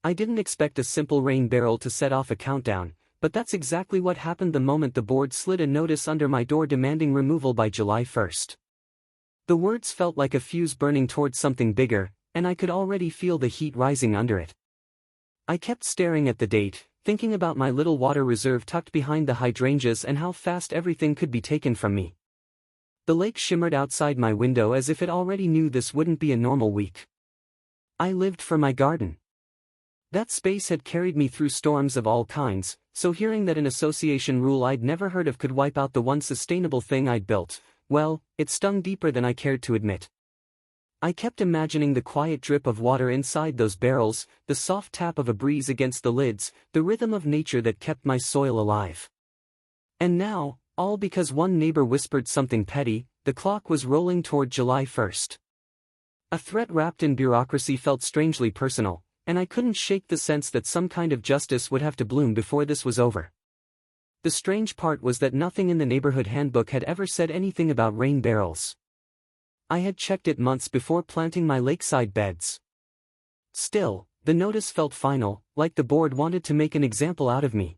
I didn't expect a simple rain barrel to set off a countdown, but that's exactly what happened the moment the board slid a notice under my door demanding removal by July 1st. The words felt like a fuse burning towards something bigger, and I could already feel the heat rising under it. I kept staring at the date, thinking about my little water reserve tucked behind the hydrangeas and how fast everything could be taken from me. The lake shimmered outside my window as if it already knew this wouldn't be a normal week. I lived for my garden. That space had carried me through storms of all kinds, so hearing that an association rule I'd never heard of could wipe out the one sustainable thing I'd built, well, it stung deeper than I cared to admit. I kept imagining the quiet drip of water inside those barrels, the soft tap of a breeze against the lids, the rhythm of nature that kept my soil alive. And now, all because one neighbor whispered something petty, the clock was rolling toward July 1st. A threat wrapped in bureaucracy felt strangely personal, and I couldn't shake the sense that some kind of justice would have to bloom before this was over. The strange part was that nothing in the neighborhood handbook had ever said anything about rain barrels. I had checked it months before planting my lakeside beds. Still, the notice felt final, like the board wanted to make an example out of me.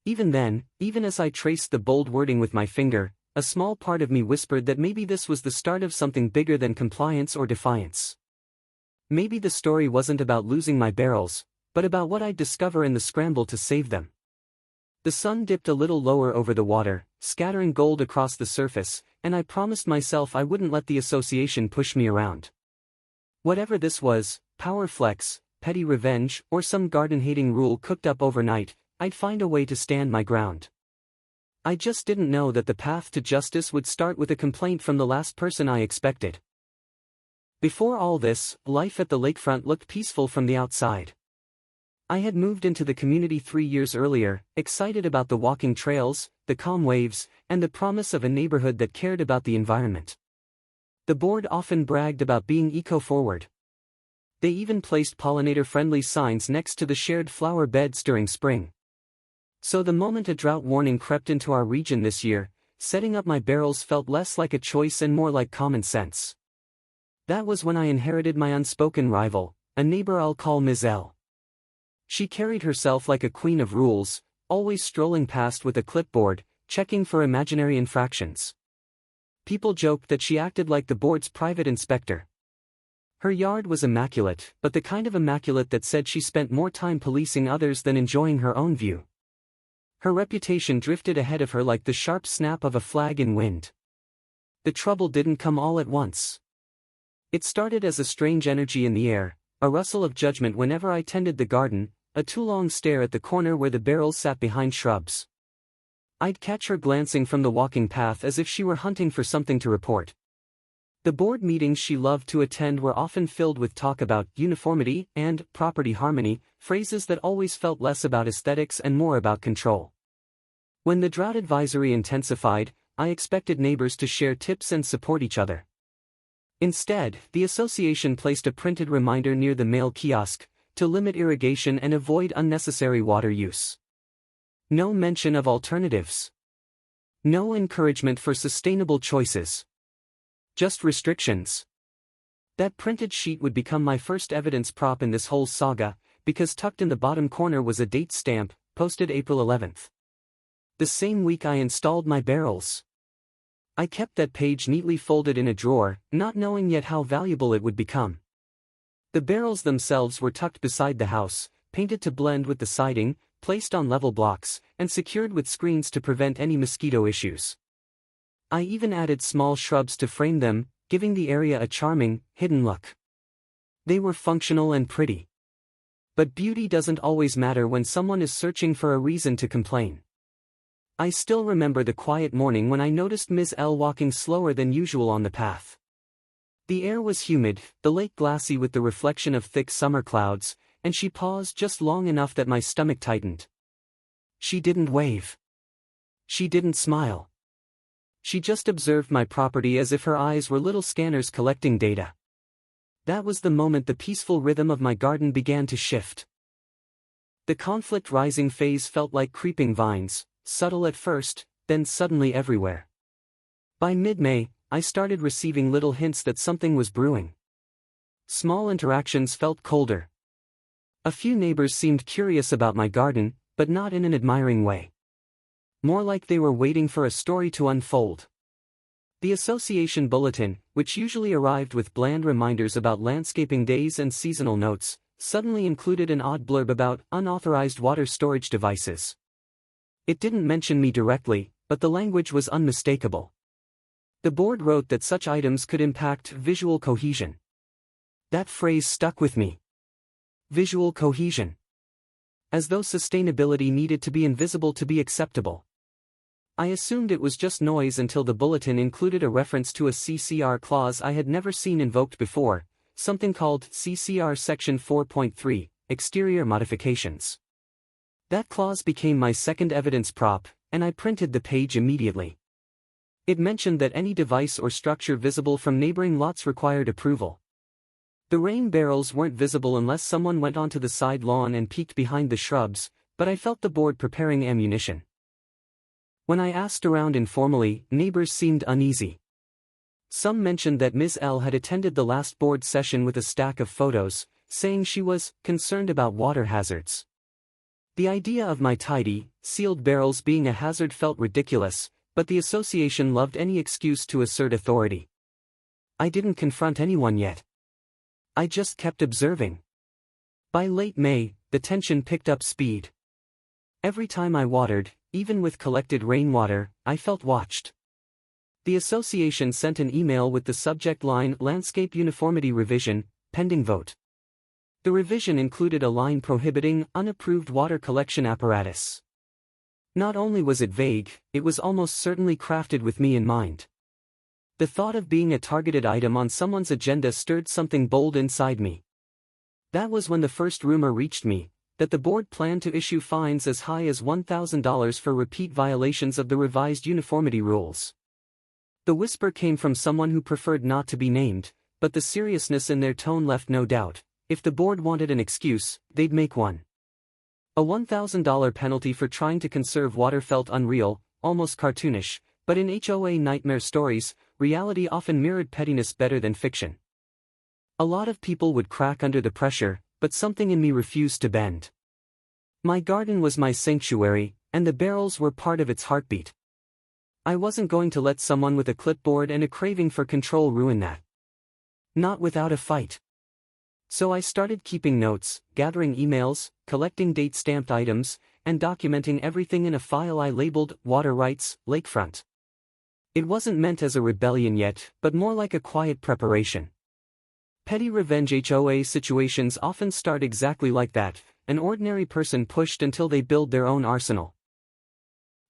Even then, even as I traced the bold wording with my finger, a small part of me whispered that maybe this was the start of something bigger than compliance or defiance. Maybe the story wasn't about losing my barrels, but about what I'd discover in the scramble to save them. The sun dipped a little lower over the water, scattering gold across the surface, and I promised myself I wouldn't let the association push me around. Whatever this was, power flex, petty revenge, or some garden-hating rule cooked up overnight, I'd find a way to stand my ground. I just didn't know that the path to justice would start with a complaint from the last person I expected. Before all this, life at the lakefront looked peaceful from the outside. I had moved into the community 3 years earlier, excited about the walking trails, the calm waves, and the promise of a neighborhood that cared about the environment. The board often bragged about being eco-forward. They even placed pollinator-friendly signs next to the shared flower beds during spring. So the moment a drought warning crept into our region this year, setting up my barrels felt less like a choice and more like common sense. That was when I inherited my unspoken rival, a neighbor I'll call Ms. L. She carried herself like a queen of rules, always strolling past with a clipboard, checking for imaginary infractions. People joked that she acted like the board's private inspector. Her yard was immaculate, but the kind of immaculate that said she spent more time policing others than enjoying her own view. Her reputation drifted ahead of her like the sharp snap of a flag in wind. The trouble didn't come all at once. It started as a strange energy in the air, a rustle of judgment whenever I tended the garden, a too long stare at the corner where the barrels sat behind shrubs. I'd catch her glancing from the walking path as if she were hunting for something to report. The board meetings she loved to attend were often filled with talk about uniformity and property harmony, phrases that always felt less about aesthetics and more about control. When the drought advisory intensified, I expected neighbors to share tips and support each other. Instead, the association placed a printed reminder near the mail kiosk, to limit irrigation and avoid unnecessary water use. No mention of alternatives. No encouragement for sustainable choices. Just restrictions. That printed sheet would become my first evidence prop in this whole saga, because tucked in the bottom corner was a date stamp, posted April 11th. The same week I installed my barrels. I kept that page neatly folded in a drawer, not knowing yet how valuable it would become. The barrels themselves were tucked beside the house, painted to blend with the siding, placed on level blocks, and secured with screens to prevent any mosquito issues. I even added small shrubs to frame them, giving the area a charming, hidden look. They were functional and pretty. But beauty doesn't always matter when someone is searching for a reason to complain. I still remember the quiet morning when I noticed Ms. L walking slower than usual on the path. The air was humid, the lake glassy with the reflection of thick summer clouds, and she paused just long enough that my stomach tightened. She didn't wave. She didn't smile. She just observed my property as if her eyes were little scanners collecting data. That was the moment the peaceful rhythm of my garden began to shift. The conflict-rising phase felt like creeping vines, subtle at first, then suddenly everywhere. By mid-May, I started receiving little hints that something was brewing. Small interactions felt colder. A few neighbors seemed curious about my garden, but not in an admiring way. More like they were waiting for a story to unfold. The association bulletin, which usually arrived with bland reminders about landscaping days and seasonal notes, suddenly included an odd blurb about unauthorized water storage devices. It didn't mention me directly, but the language was unmistakable. The board wrote that such items could impact visual cohesion. That phrase stuck with me. Visual cohesion. As though sustainability needed to be invisible to be acceptable. I assumed it was just noise until the bulletin included a reference to a CCR clause I had never seen invoked before, something called CCR Section 4.3, Exterior Modifications. That clause became my second evidence prop, and I printed the page immediately. It mentioned that any device or structure visible from neighboring lots required approval. The rain barrels weren't visible unless someone went onto the side lawn and peeked behind the shrubs, but I felt the board preparing ammunition. When I asked around informally, neighbors seemed uneasy. Some mentioned that Ms. L had attended the last board session with a stack of photos, saying she was concerned about water hazards. The idea of my tidy, sealed barrels being a hazard felt ridiculous, but the association loved any excuse to assert authority. I didn't confront anyone yet. I just kept observing. By late May, the tension picked up speed. Every time I watered, even with collected rainwater, I felt watched. The association sent an email with the subject line Landscape Uniformity Revision, pending vote. The revision included a line prohibiting unapproved water collection apparatus. Not only was it vague, it was almost certainly crafted with me in mind. The thought of being a targeted item on someone's agenda stirred something bold inside me. That was when the first rumor reached me, that the board planned to issue fines as high as $1,000 for repeat violations of the revised uniformity rules. The whisper came from someone who preferred not to be named, but the seriousness in their tone left no doubt. If the board wanted an excuse, they'd make one. A $1,000 penalty for trying to conserve water felt unreal, almost cartoonish, but in HOA nightmare stories, reality often mirrored pettiness better than fiction. A lot of people would crack under the pressure, but something in me refused to bend. My garden was my sanctuary, and the barrels were part of its heartbeat. I wasn't going to let someone with a clipboard and a craving for control ruin that. Not without a fight. So I started keeping notes, gathering emails, collecting date-stamped items, and documenting everything in a file I labeled Water Rights, Lakefront. It wasn't meant as a rebellion yet, but more like a quiet preparation. Petty revenge HOA situations often start exactly like that, an ordinary person pushed until they build their own arsenal.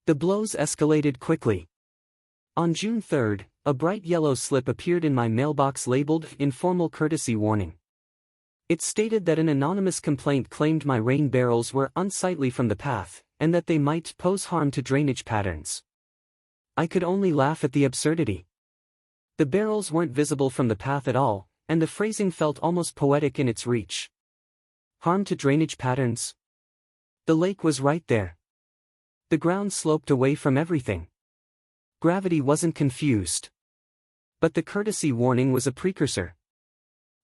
The blows escalated quickly. On June 3rd, a bright yellow slip appeared in my mailbox labeled Informal Courtesy Warning. It stated that an anonymous complaint claimed my rain barrels were unsightly from the path, and that they might pose harm to drainage patterns. I could only laugh at the absurdity. The barrels weren't visible from the path at all, and the phrasing felt almost poetic in its reach. Harm to drainage patterns? The lake was right there. The ground sloped away from everything. Gravity wasn't confused. But the courtesy warning was a precursor.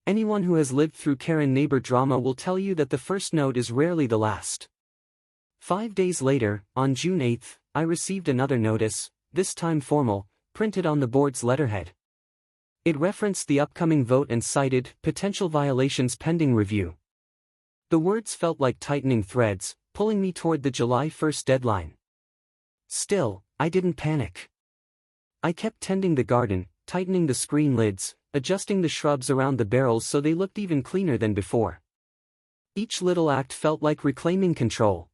Anyone who has lived through Karen neighbor drama will tell you that the first note is rarely the last. 5 days later, on June 8th, I received another notice, this time formal, printed on the board's letterhead. It referenced the upcoming vote and cited potential violations pending review. The words felt like tightening threads, pulling me toward the July 1st deadline. Still, I didn't panic. I kept tending the garden, tightening the screen lids, adjusting the shrubs around the barrels so they looked even cleaner than before. Each little act felt like reclaiming control.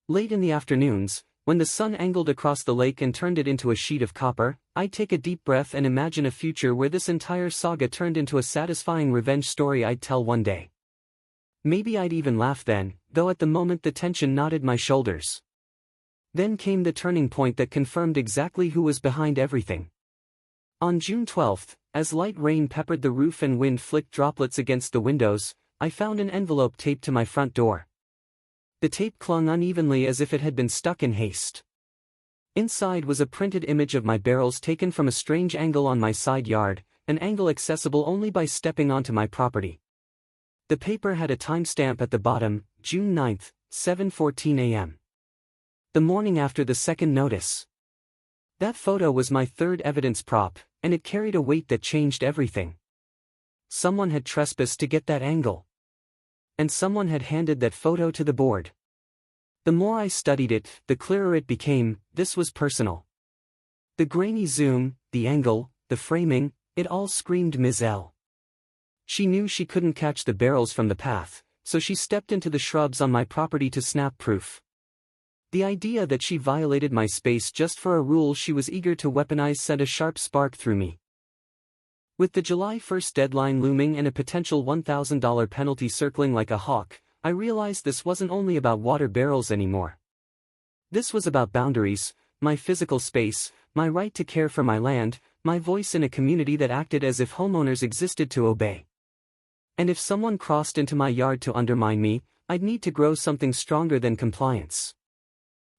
Late in the afternoons, when the sun angled across the lake and turned it into a sheet of copper, I'd take a deep breath and imagine a future where this entire saga turned into a satisfying revenge story I'd tell one day. Maybe I'd even laugh then, though at the moment the tension knotted my shoulders. Then came the turning point that confirmed exactly who was behind everything. On June 12th, as light rain peppered the roof and wind flicked droplets against the windows, I found an envelope taped to my front door. The tape clung unevenly as if it had been stuck in haste. Inside was a printed image of my barrels taken from a strange angle on my side yard, an angle accessible only by stepping onto my property. The paper had a timestamp at the bottom, June 9, 7:14 a.m. The morning after the second notice. That photo was my third evidence prop, and it carried a weight that changed everything. Someone had trespassed to get that angle. And someone had handed that photo to the board. The more I studied it, the clearer it became, this was personal. The grainy zoom, the angle, the framing, it all screamed Ms. L. She knew she couldn't catch the barrels from the path, so she stepped into the shrubs on my property to snap proof. The idea that she violated my space just for a rule she was eager to weaponize sent a sharp spark through me. With the July 1st deadline looming and a potential $1,000 penalty circling like a hawk, I realized this wasn't only about water barrels anymore. This was about boundaries, my physical space, my right to care for my land, my voice in a community that acted as if homeowners existed to obey. And if someone crossed into my yard to undermine me, I'd need to grow something stronger than compliance.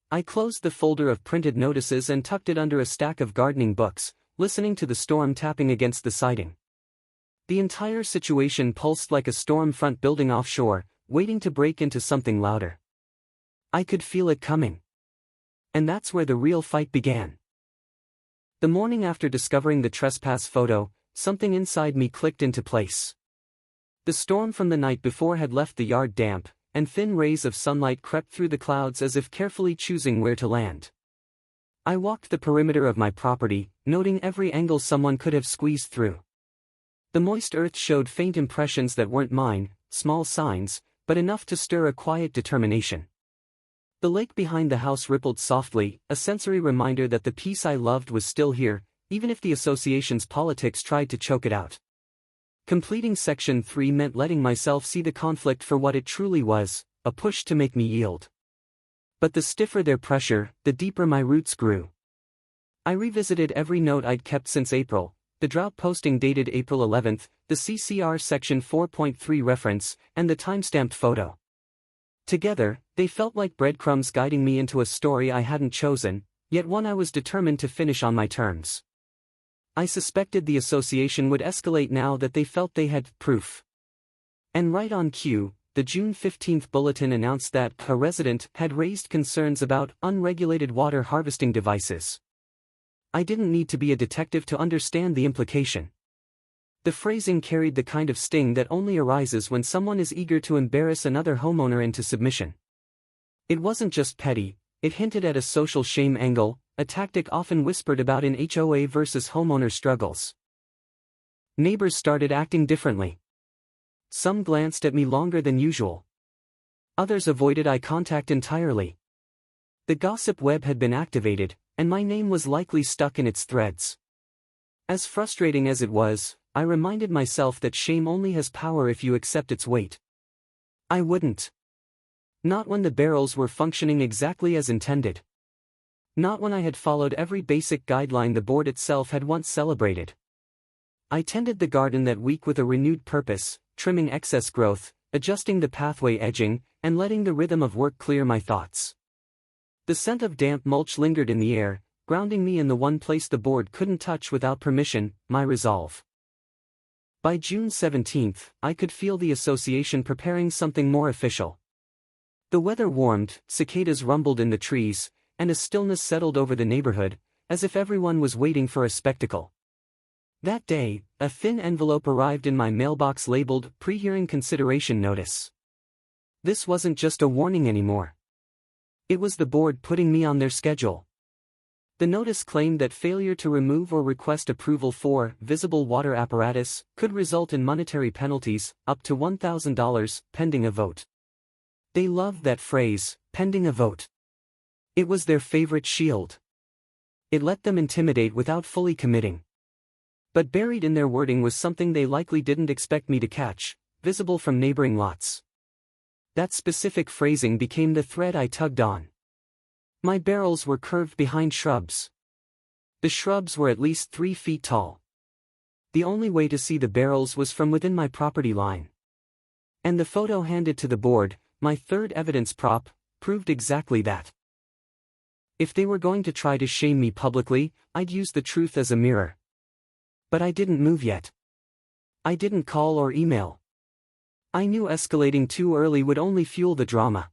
I closed the folder of printed notices and tucked it under a stack of gardening books, listening to the storm tapping against the siding. The entire situation pulsed like a storm front building offshore, waiting to break into something louder. I could feel it coming. And that's where the real fight began. The morning after discovering the trespass photo, something inside me clicked into place. The storm from the night before had left the yard damp, and thin rays of sunlight crept through the clouds as if carefully choosing where to land. I walked the perimeter of my property, noting every angle someone could have squeezed through. The moist earth showed faint impressions that weren't mine, small signs, but enough to stir a quiet determination. The lake behind the house rippled softly, a sensory reminder that the peace I loved was still here, even if the association's politics tried to choke it out. Completing Section 3 meant letting myself see the conflict for what it truly was, a push to make me yield. But the stiffer their pressure, the deeper my roots grew. I revisited every note I'd kept since April, the drought posting dated April 11, the CCR Section 4.3 reference, and the timestamped photo. Together, they felt like breadcrumbs guiding me into a story I hadn't chosen, yet one I was determined to finish on my terms. I suspected the association would escalate now that they felt they had proof. And right on cue, the June 15 bulletin announced that a resident had raised concerns about unregulated water harvesting devices. I didn't need to be a detective to understand the implication. The phrasing carried the kind of sting that only arises when someone is eager to embarrass another homeowner into submission. It wasn't just petty, it hinted at a social shame angle, a tactic often whispered about in HOA versus homeowner struggles. Neighbors started acting differently. Some glanced at me longer than usual. Others avoided eye contact entirely. The gossip web had been activated, and my name was likely stuck in its threads. As frustrating as it was, I reminded myself that shame only has power if you accept its weight. I wouldn't. Not when the barrels were functioning exactly as intended. Not when I had followed every basic guideline the board itself had once celebrated. I tended the garden that week with a renewed purpose, trimming excess growth, adjusting the pathway edging, and letting the rhythm of work clear my thoughts. The scent of damp mulch lingered in the air, grounding me in the one place the board couldn't touch without permission, my resolve. By June 17, I could feel the association preparing something more official. The weather warmed, cicadas rumbled in the trees, and a stillness settled over the neighborhood, as if everyone was waiting for a spectacle. That day, a thin envelope arrived in my mailbox labeled Pre-Hearing Consideration Notice. This wasn't just a warning anymore. It was the board putting me on their schedule. The notice claimed that failure to remove or request approval for visible water apparatus could result in monetary penalties, up to $1,000, pending a vote. They loved that phrase, pending a vote. It was their favorite shield. It let them intimidate without fully committing. But buried in their wording was something they likely didn't expect me to catch, visible from neighboring lots. That specific phrasing became the thread I tugged on. My barrels were curved behind shrubs. The shrubs were at least 3 feet tall. The only way to see the barrels was from within my property line. And the photo handed to the board, my third evidence prop, proved exactly that. If they were going to try to shame me publicly, I'd use the truth as a mirror. But I didn't move yet. I didn't call or email. I knew escalating too early would only fuel the drama.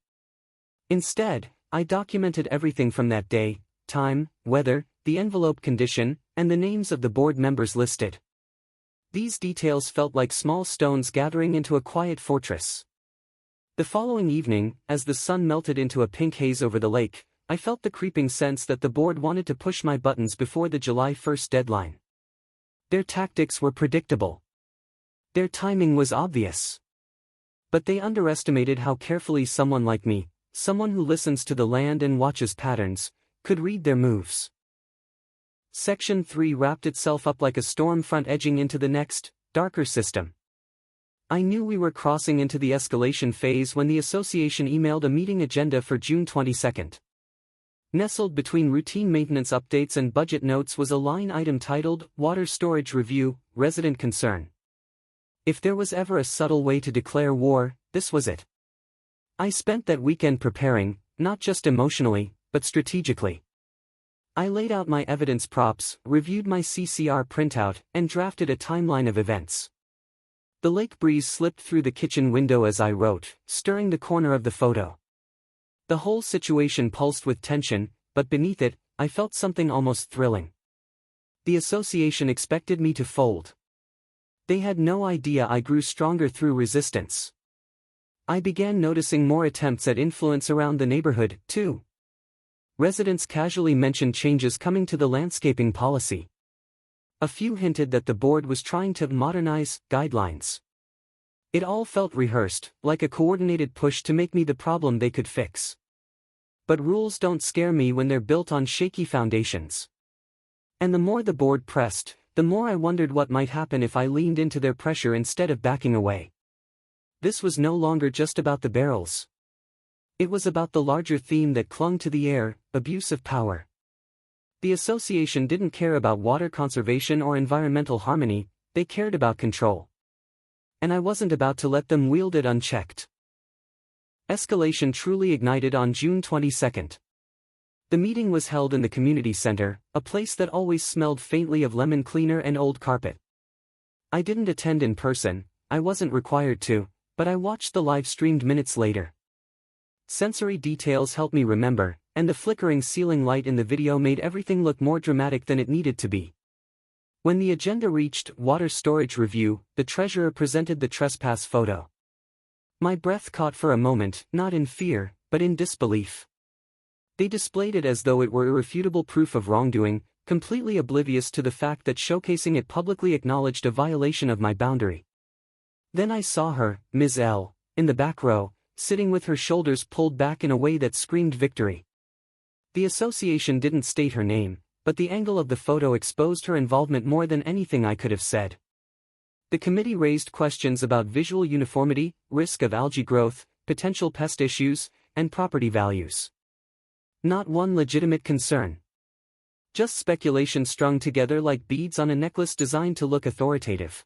Instead, I documented everything from that day: time, weather, the envelope condition, and the names of the board members listed. These details felt like small stones gathering into a quiet fortress. The following evening, as the sun melted into a pink haze over the lake, I felt the creeping sense that the board wanted to push my buttons before the July 1st deadline. Their tactics were predictable. Their timing was obvious. But they underestimated how carefully someone like me, someone who listens to the land and watches patterns, could read their moves. Section 3 wrapped itself up like a storm front edging into the next, darker system. I knew we were crossing into the escalation phase when the association emailed a meeting agenda for June 22nd. Nestled between routine maintenance updates and budget notes was a line item titled, Water Storage Review, Resident Concern. If there was ever a subtle way to declare war, this was it. I spent that weekend preparing, not just emotionally, but strategically. I laid out my evidence props, reviewed my CCR printout, and drafted a timeline of events. The lake breeze slipped through the kitchen window as I wrote, stirring the corner of the photo. The whole situation pulsed with tension, but beneath it, I felt something almost thrilling. The association expected me to fold. They had no idea I grew stronger through resistance. I began noticing more attempts at influence around the neighborhood, too. Residents casually mentioned changes coming to the landscaping policy. A few hinted that the board was trying to modernize guidelines. It all felt rehearsed, like a coordinated push to make me the problem they could fix. But rules don't scare me when they're built on shaky foundations. And the more the board pressed, the more I wondered what might happen if I leaned into their pressure instead of backing away. This was no longer just about the barrels. It was about the larger theme that clung to the air: abuse of power. The association didn't care about water conservation or environmental harmony, they cared about control. And I wasn't about to let them wield it unchecked. Escalation truly ignited on June 22nd. The meeting was held in the community center, a place that always smelled faintly of lemon cleaner and old carpet. I didn't attend in person, I wasn't required to, but I watched the live-streamed minutes later. Sensory details helped me remember, and the flickering ceiling light in the video made everything look more dramatic than it needed to be. When the agenda reached Water Storage Review, the treasurer presented the trespass photo. My breath caught for a moment, not in fear, but in disbelief. They displayed it as though it were irrefutable proof of wrongdoing, completely oblivious to the fact that showcasing it publicly acknowledged a violation of my boundary. Then I saw her, Ms. L, in the back row, sitting with her shoulders pulled back in a way that screamed victory. The association didn't state her name, but the angle of the photo exposed her involvement more than anything I could have said. The committee raised questions about visual uniformity, risk of algae growth, potential pest issues, and property values. Not one legitimate concern. Just speculation strung together like beads on a necklace designed to look authoritative.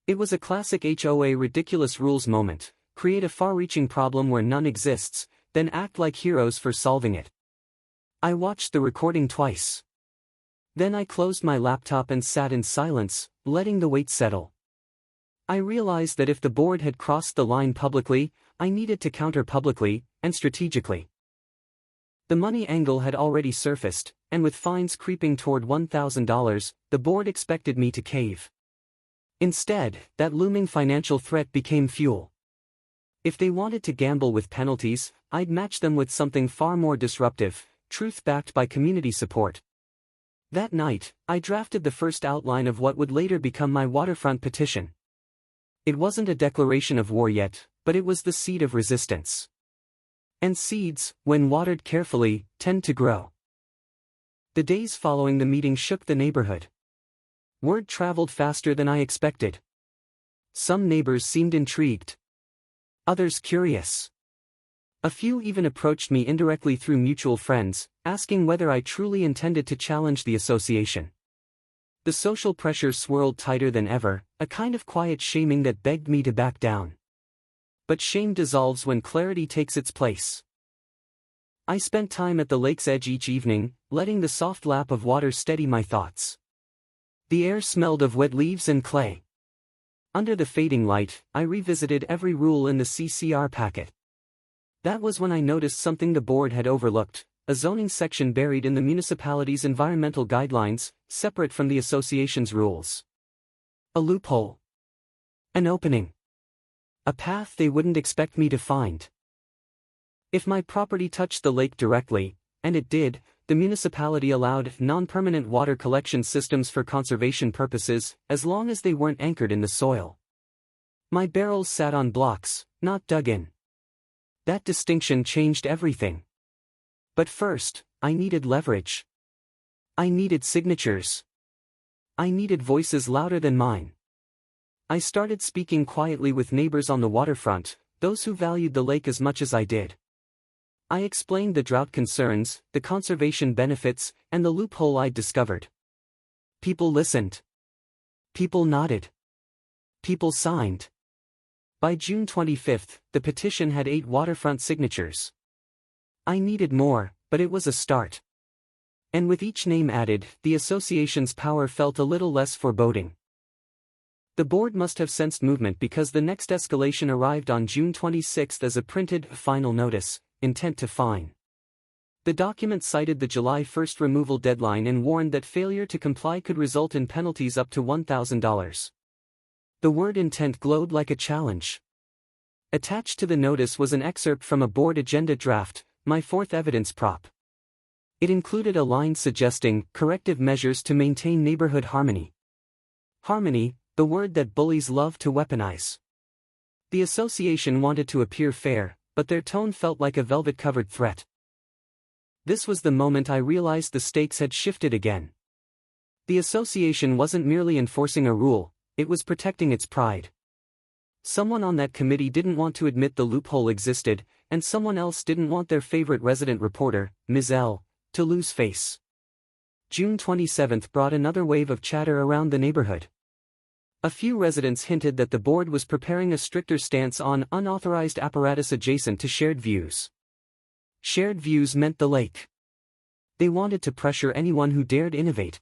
It was a classic HOA ridiculous rules moment: create a far-reaching problem where none exists, then act like heroes for solving it. I watched the recording twice. Then I closed my laptop and sat in silence, letting the weight settle. I realized that if the board had crossed the line publicly, I needed to counter publicly, and strategically. The money angle had already surfaced, and with fines creeping toward $1,000, the board expected me to cave. Instead, that looming financial threat became fuel. If they wanted to gamble with penalties, I'd match them with something far more disruptive: truth backed by community support. That night, I drafted the first outline of what would later become my waterfront petition. It wasn't a declaration of war yet, but it was the seed of resistance. And seeds, when watered carefully, tend to grow. The days following the meeting shook the neighborhood. Word traveled faster than I expected. Some neighbors seemed intrigued. Others curious. A few even approached me indirectly through mutual friends, asking whether I truly intended to challenge the association. The social pressure swirled tighter than ever, a kind of quiet shaming that begged me to back down. But shame dissolves when clarity takes its place. I spent time at the lake's edge each evening, letting the soft lap of water steady my thoughts. The air smelled of wet leaves and clay. Under the fading light, I revisited every rule in the CCR packet. That was when I noticed something the board had overlooked: a zoning section buried in the municipality's environmental guidelines, separate from the association's rules. A loophole. An opening. A path they wouldn't expect me to find. If my property touched the lake directly, and it did, the municipality allowed non-permanent water collection systems for conservation purposes, as long as they weren't anchored in the soil. My barrels sat on blocks, not dug in. That distinction changed everything. But first, I needed leverage. I needed signatures. I needed voices louder than mine. I started speaking quietly with neighbors on the waterfront, those who valued the lake as much as I did. I explained the drought concerns, the conservation benefits, and the loophole I'd discovered. People listened. People nodded. People signed. By June 25, the petition had 8 waterfront signatures. I needed more, but it was a start. And with each name added, the association's power felt a little less foreboding. The board must have sensed movement, because the next escalation arrived on June 26 as a printed, final notice: intent to fine. The document cited the July 1 removal deadline and warned that failure to comply could result in penalties up to $1,000. The word intent glowed like a challenge. Attached to the notice was an excerpt from a board agenda draft, my 4th evidence prop. It included a line suggesting corrective measures to maintain neighborhood harmony. Harmony, the word that bullies love to weaponize. The association wanted to appear fair, but their tone felt like a velvet-covered threat. This was the moment I realized the stakes had shifted again. The association wasn't merely enforcing a rule, it was protecting its pride. Someone on that committee didn't want to admit the loophole existed, and someone else didn't want their favorite resident reporter, Ms. L, to lose face. June 27 brought another wave of chatter around the neighborhood. A few residents hinted that the board was preparing a stricter stance on unauthorized apparatus adjacent to shared views. Shared views meant the lake. They wanted to pressure anyone who dared innovate.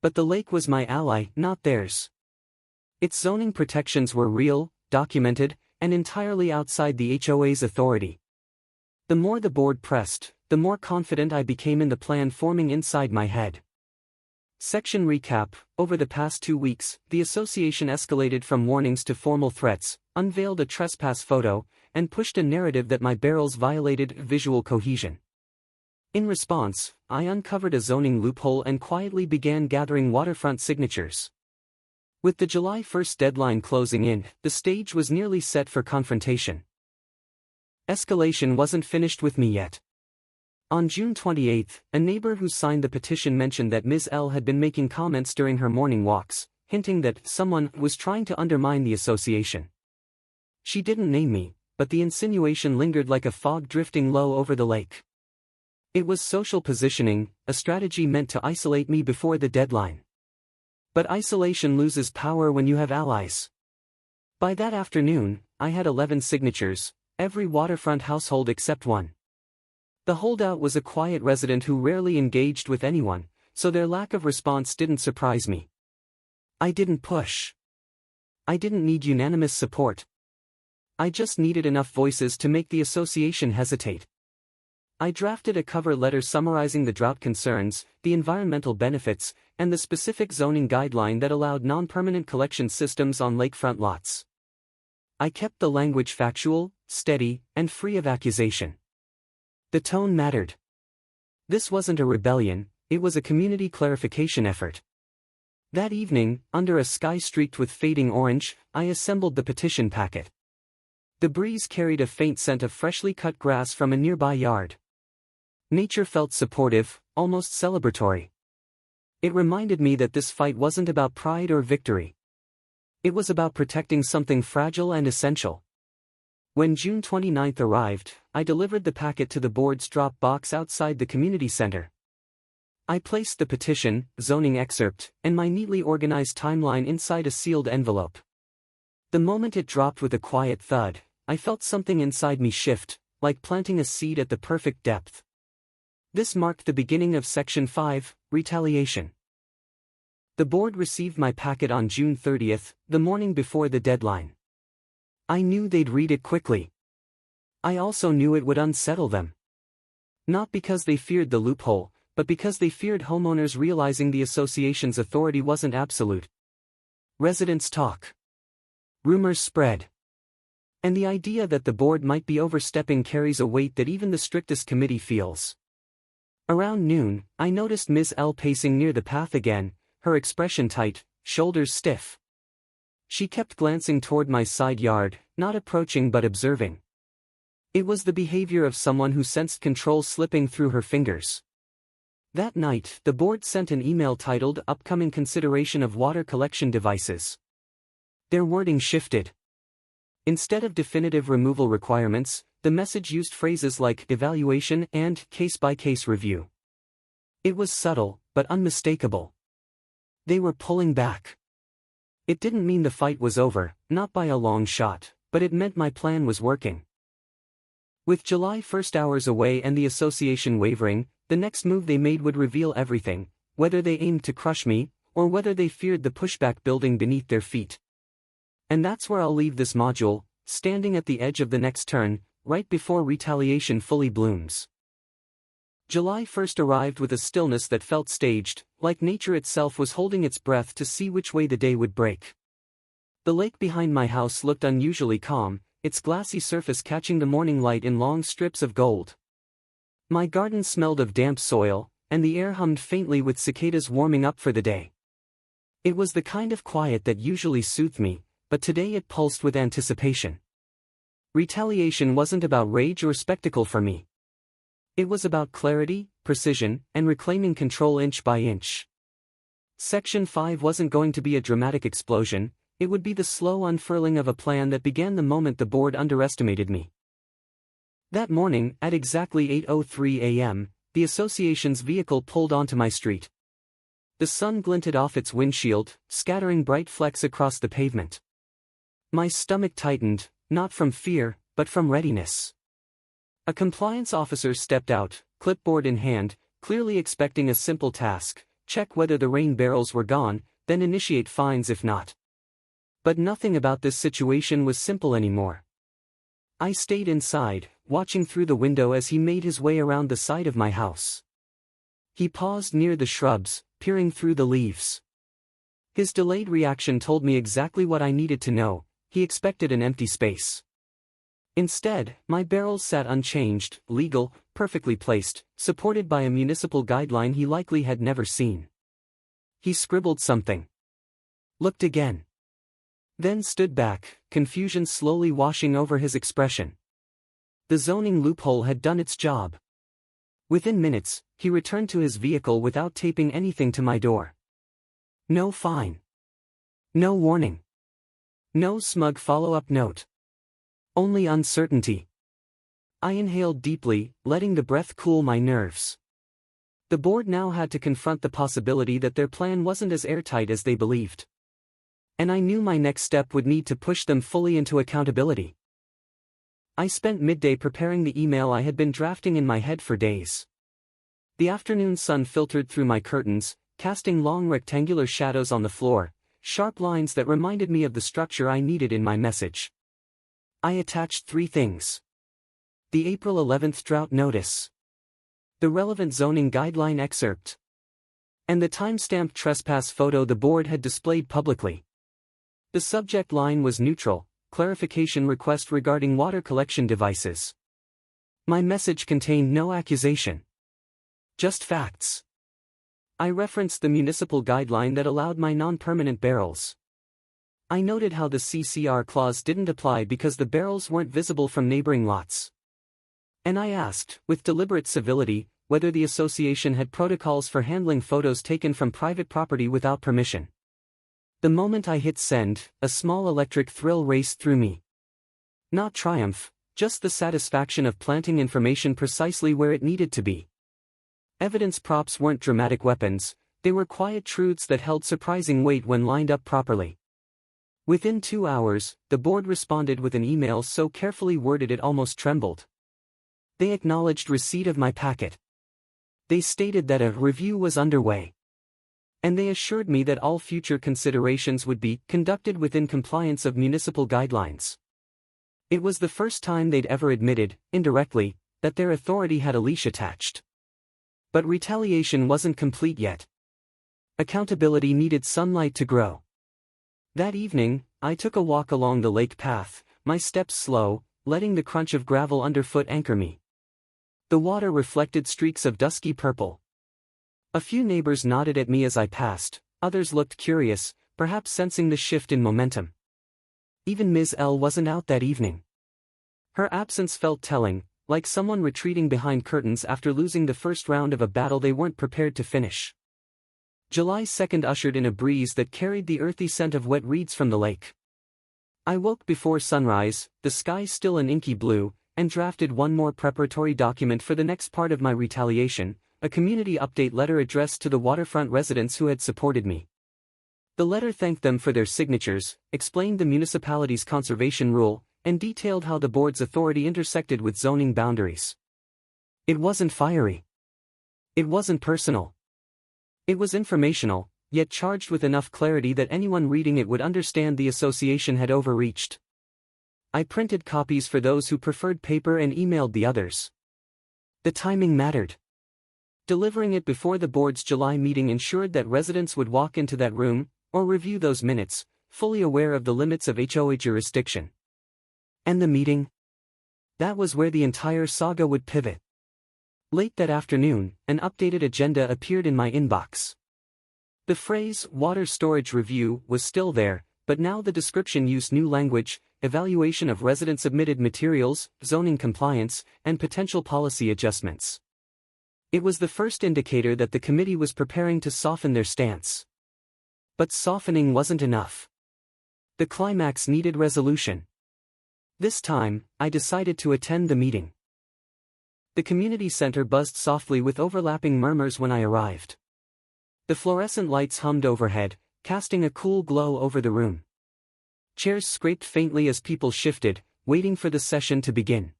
But the lake was my ally, not theirs. Its zoning protections were real, documented, and entirely outside the HOA's authority. The more the board pressed, the more confident I became in the plan forming inside my head. Section recap: over the past 2 weeks, the association escalated from warnings to formal threats, unveiled a trespass photo, and pushed a narrative that my barrels violated visual cohesion. In response, I uncovered a zoning loophole and quietly began gathering waterfront signatures. With the July 1 deadline closing in, the stage was nearly set for confrontation. Escalation wasn't finished with me yet. On June 28, a neighbor who signed the petition mentioned that Ms. L had been making comments during her morning walks, hinting that someone was trying to undermine the association. She didn't name me, but the insinuation lingered like a fog drifting low over the lake. It was social positioning, a strategy meant to isolate me before the deadline. But isolation loses power when you have allies. By that afternoon, I had 11 signatures, every waterfront household except one. The holdout was a quiet resident who rarely engaged with anyone, so their lack of response didn't surprise me. I didn't push. I didn't need unanimous support. I just needed enough voices to make the association hesitate. I drafted a cover letter summarizing the drought concerns, the environmental benefits, and the specific zoning guideline that allowed non-permanent collection systems on lakefront lots. I kept the language factual, steady, and free of accusation. The tone mattered. This wasn't a rebellion, it was a community clarification effort. That evening, under a sky streaked with fading orange, I assembled the petition packet. The breeze carried a faint scent of freshly cut grass from a nearby yard. Nature felt supportive, almost celebratory. It reminded me that this fight wasn't about pride or victory. It was about protecting something fragile and essential. When June 29 arrived, I delivered the packet to the board's drop box outside the community center. I placed the petition, zoning excerpt, and my neatly organized timeline inside a sealed envelope. The moment it dropped with a quiet thud, I felt something inside me shift, like planting a seed at the perfect depth. This marked the beginning of Section 5, retaliation. The board received my packet on June 30th, the morning before the deadline. I knew they'd read it quickly. I also knew it would unsettle them. Not because they feared the loophole, but because they feared homeowners realizing the association's authority wasn't absolute. Residents talk. Rumors spread. And the idea that the board might be overstepping carries a weight that even the strictest committee feels. Around noon, I noticed Ms. L pacing near the path again, her expression tight, shoulders stiff. She kept glancing toward my side yard, not approaching but observing. It was the behavior of someone who sensed control slipping through her fingers. That night, the board sent an email titled Upcoming Consideration of Water Collection Devices. Their wording shifted. Instead of definitive removal requirements, the message used phrases like evaluation and case-by-case review. It was subtle, but unmistakable. They were pulling back. It didn't mean the fight was over, not by a long shot, but it meant my plan was working. With July 1st hours away and the association wavering, the next move they made would reveal everything, whether they aimed to crush me, or whether they feared the pushback building beneath their feet. And that's where I'll leave this module, standing at the edge of the next turn, right before retaliation fully blooms. July 1st arrived with a stillness that felt staged, like nature itself was holding its breath to see which way the day would break. The lake behind my house looked unusually calm, its glassy surface catching the morning light in long strips of gold. My garden smelled of damp soil, and the air hummed faintly with cicadas warming up for the day. It was the kind of quiet that usually soothed me, but today it pulsed with anticipation. Retaliation wasn't about rage or spectacle for me. It was about clarity, precision, and reclaiming control inch by inch. Section 5 wasn't going to be a dramatic explosion, it would be the slow unfurling of a plan that began the moment the board underestimated me. That morning, at exactly 8:03 a.m., the association's vehicle pulled onto my street. The sun glinted off its windshield, scattering bright flecks across the pavement. My stomach tightened, not from fear, but from readiness. A compliance officer stepped out, clipboard in hand, clearly expecting a simple task: check whether the rain barrels were gone, then initiate fines if not. But nothing about this situation was simple anymore. I stayed inside, watching through the window as he made his way around the side of my house. He paused near the shrubs, peering through the leaves. His delayed reaction told me exactly what I needed to know: he expected an empty space. Instead, my barrels sat unchanged, legal, perfectly placed, supported by a municipal guideline he likely had never seen. He scribbled something. Looked again. Then stood back, confusion slowly washing over his expression. The zoning loophole had done its job. Within minutes, he returned to his vehicle without taping anything to my door. No fine. No warning. No smug follow-up note. Only uncertainty. I inhaled deeply, letting the breath cool my nerves. The board now had to confront the possibility that their plan wasn't as airtight as they believed. And I knew my next step would need to push them fully into accountability. I spent midday preparing the email I had been drafting in my head for days. The afternoon sun filtered through my curtains, casting long rectangular shadows on the floor, sharp lines that reminded me of the structure I needed in my message. I attached 3 things. The April 11th drought notice. The relevant zoning guideline excerpt. And the time-stamped trespass photo the board had displayed publicly. The subject line was neutral: clarification request regarding water collection devices. My message contained no accusation. Just facts. I referenced the municipal guideline that allowed my non-permanent barrels. I noted how the CCR clause didn't apply because the barrels weren't visible from neighboring lots. And I asked, with deliberate civility, whether the association had protocols for handling photos taken from private property without permission. The moment I hit send, a small electric thrill raced through me. Not triumph, just the satisfaction of planting information precisely where it needed to be. Evidence props weren't dramatic weapons, they were quiet truths that held surprising weight when lined up properly. Within 2 hours, the board responded with an email so carefully worded it almost trembled. They acknowledged receipt of my packet. They stated that a review was underway. And they assured me that all future considerations would be conducted within compliance of municipal guidelines. It was the first time they'd ever admitted, indirectly, that their authority had a leash attached. But retaliation wasn't complete yet. Accountability needed sunlight to grow. That evening, I took a walk along the lake path, my steps slow, letting the crunch of gravel underfoot anchor me. The water reflected streaks of dusky purple. A few neighbors nodded at me as I passed, others looked curious, perhaps sensing the shift in momentum. Even Ms. L wasn't out that evening. Her absence felt telling, like someone retreating behind curtains after losing the first round of a battle they weren't prepared to finish. July 2nd ushered in a breeze that carried the earthy scent of wet reeds from the lake. I woke before sunrise, the sky still an inky blue, and drafted one more preparatory document for the next part of my retaliation, a community update letter addressed to the waterfront residents who had supported me. The letter thanked them for their signatures, explained the municipality's conservation rule, and detailed how the board's authority intersected with zoning boundaries. It wasn't fiery. It wasn't personal. It was informational, yet charged with enough clarity that anyone reading it would understand the association had overreached. I printed copies for those who preferred paper and emailed the others. The timing mattered. Delivering it before the board's July meeting ensured that residents would walk into that room, or review those minutes, fully aware of the limits of HOA jurisdiction. And the meeting? That was where the entire saga would pivot. Late that afternoon, an updated agenda appeared in my inbox. The phrase, water storage review, was still there, but now the description used new language, evaluation of resident-submitted materials, zoning compliance, and potential policy adjustments. It was the first indicator that the committee was preparing to soften their stance. But softening wasn't enough. The climax needed resolution. This time, I decided to attend the meeting. The community center buzzed softly with overlapping murmurs when I arrived. The fluorescent lights hummed overhead, casting a cool glow over the room. Chairs scraped faintly as people shifted, waiting for the session to begin.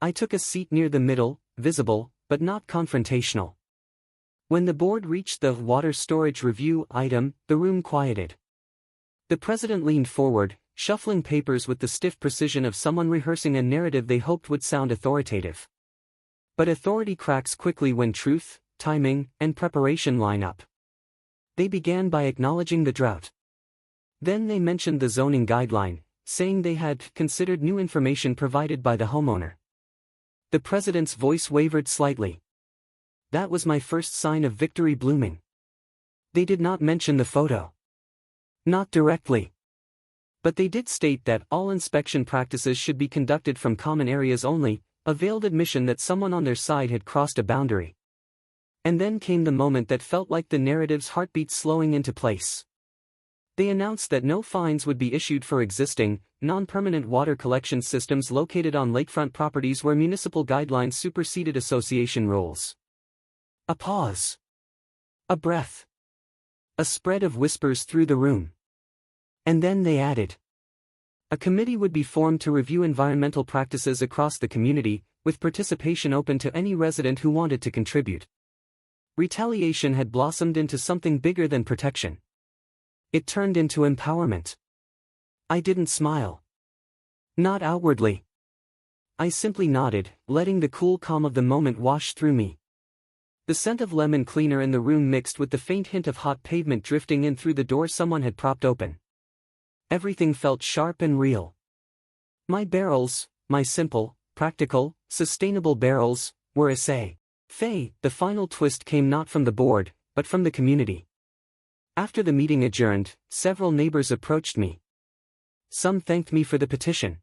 I took a seat near the middle, visible, but not confrontational. When the board reached the water storage review item, the room quieted. The president leaned forward, shuffling papers with the stiff precision of someone rehearsing a narrative they hoped would sound authoritative. But authority cracks quickly when truth, timing, and preparation line up. They began by acknowledging the drought. Then they mentioned the zoning guideline, saying they had considered new information provided by the homeowner. The president's voice wavered slightly. That was my first sign of victory blooming. They did not mention the photo. Not directly. But they did state that all inspection practices should be conducted from common areas only, a veiled admission that someone on their side had crossed a boundary. And then came the moment that felt like the narrative's heartbeat slowing into place. They announced that no fines would be issued for existing, non-permanent water collection systems located on lakefront properties where municipal guidelines superseded association rules. A pause. A breath. A spread of whispers through the room. And then they added. A committee would be formed to review environmental practices across the community, with participation open to any resident who wanted to contribute. Retaliation had blossomed into something bigger than protection. It turned into empowerment. I didn't smile. Not outwardly. I simply nodded, letting the cool calm of the moment wash through me. The scent of lemon cleaner in the room mixed with the faint hint of hot pavement drifting in through the door someone had propped open. Everything felt sharp and real. My barrels, my simple, practical, sustainable barrels, were a say. The final twist came not from the board, but from the community. After the meeting adjourned, several neighbors approached me. Some thanked me for the petition.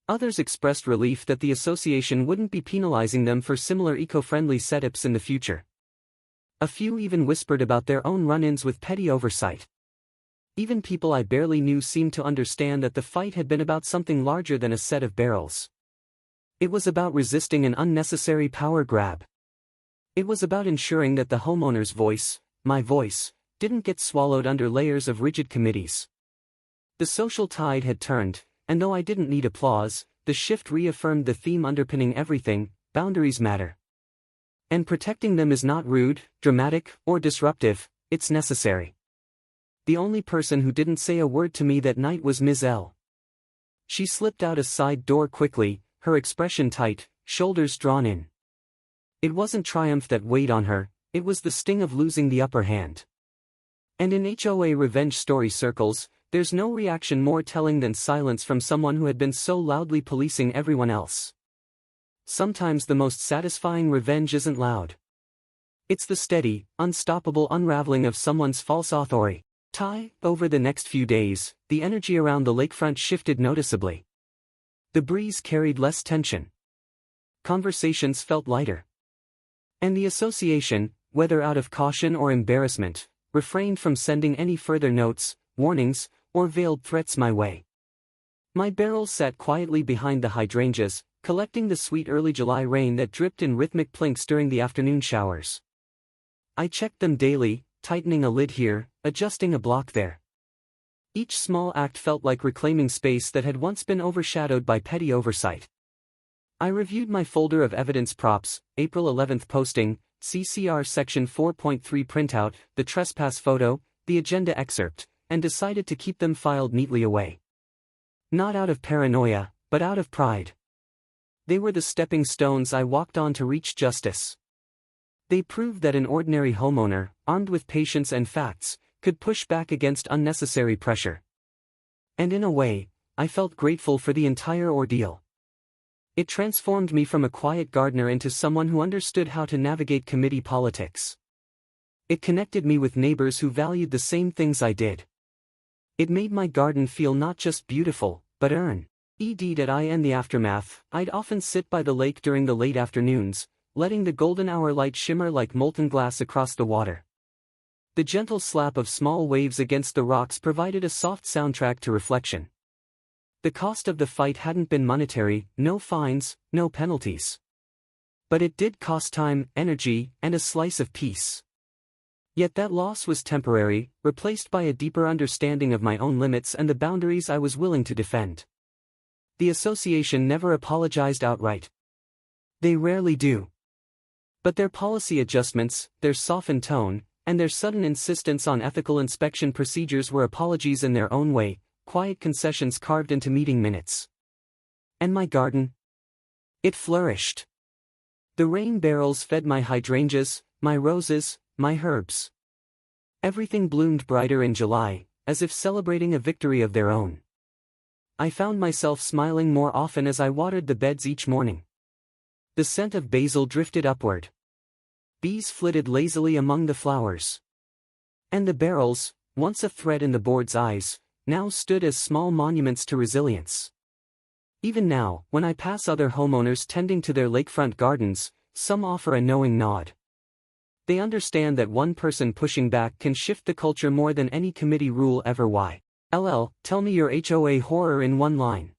Others expressed relief that the association wouldn't be penalizing them for similar eco-friendly setups in the future. A few even whispered about their own run-ins with petty oversight. Even people I barely knew seemed to understand that the fight had been about something larger than a set of barrels. It was about resisting an unnecessary power grab. It was about ensuring that the homeowner's voice, my voice, didn't get swallowed under layers of rigid committees. The social tide had turned, and though I didn't need applause, the shift reaffirmed the theme underpinning everything: boundaries matter. And protecting them is not rude, dramatic, or disruptive, It's necessary. The only person who didn't say a word to me that night was Ms. L. She slipped out a side door quickly, her expression tight, shoulders drawn in. It wasn't triumph that weighed on her, it was the sting of losing the upper hand. And in HOA revenge story circles, there's no reaction more telling than silence from someone who had been so loudly policing everyone else. Sometimes the most satisfying revenge isn't loud. It's the steady, unstoppable unraveling of someone's false authority. Over the next few days, the energy around the lakefront shifted noticeably. The breeze carried less tension. Conversations felt lighter. And the association, whether out of caution or embarrassment, refrained from sending any further notes, warnings, or veiled threats my way. My barrels sat quietly behind the hydrangeas, collecting the sweet early July rain that dripped in rhythmic plinks during the afternoon showers. I checked them daily, tightening a lid here, adjusting a block there. Each small act felt like reclaiming space that had once been overshadowed by petty oversight. I reviewed my folder of evidence props, April 11th posting, CCR Section 4.3 printout, the trespass photo, the agenda excerpt, and decided to keep them filed neatly away. Not out of paranoia, but out of pride. They were the stepping stones I walked on to reach justice. They proved that an ordinary homeowner, armed with patience and facts, could push back against unnecessary pressure. And in a way, I felt grateful for the entire ordeal. It transformed me from a quiet gardener into someone who understood how to navigate committee politics. It connected me with neighbors who valued the same things I did. It made my garden feel not just beautiful, but earned. In the aftermath, I'd often sit by the lake during the late afternoons, letting the golden hour light shimmer like molten glass across the water. The gentle slap of small waves against the rocks provided a soft soundtrack to reflection. The cost of the fight hadn't been monetary, no fines, no penalties. But it did cost time, energy, and a slice of peace. Yet that loss was temporary, replaced by a deeper understanding of my own limits and the boundaries I was willing to defend. The association never apologized outright. They rarely do. But their policy adjustments, their softened tone, and their sudden insistence on ethical inspection procedures were apologies in their own way, quiet concessions carved into meeting minutes. And my garden? It flourished. The rain barrels fed my hydrangeas, my roses, my herbs. Everything bloomed brighter in July, as if celebrating a victory of their own. I found myself smiling more often as I watered the beds each morning. The scent of basil drifted upward. Bees flitted lazily among the flowers. And the barrels, once a thread in the board's eyes, now stood as small monuments to resilience. Even now, when I pass other homeowners tending to their lakefront gardens, some offer a knowing nod. They understand that one person pushing back can shift the culture more than any committee rule ever will. Tell me your HOA horror in one line.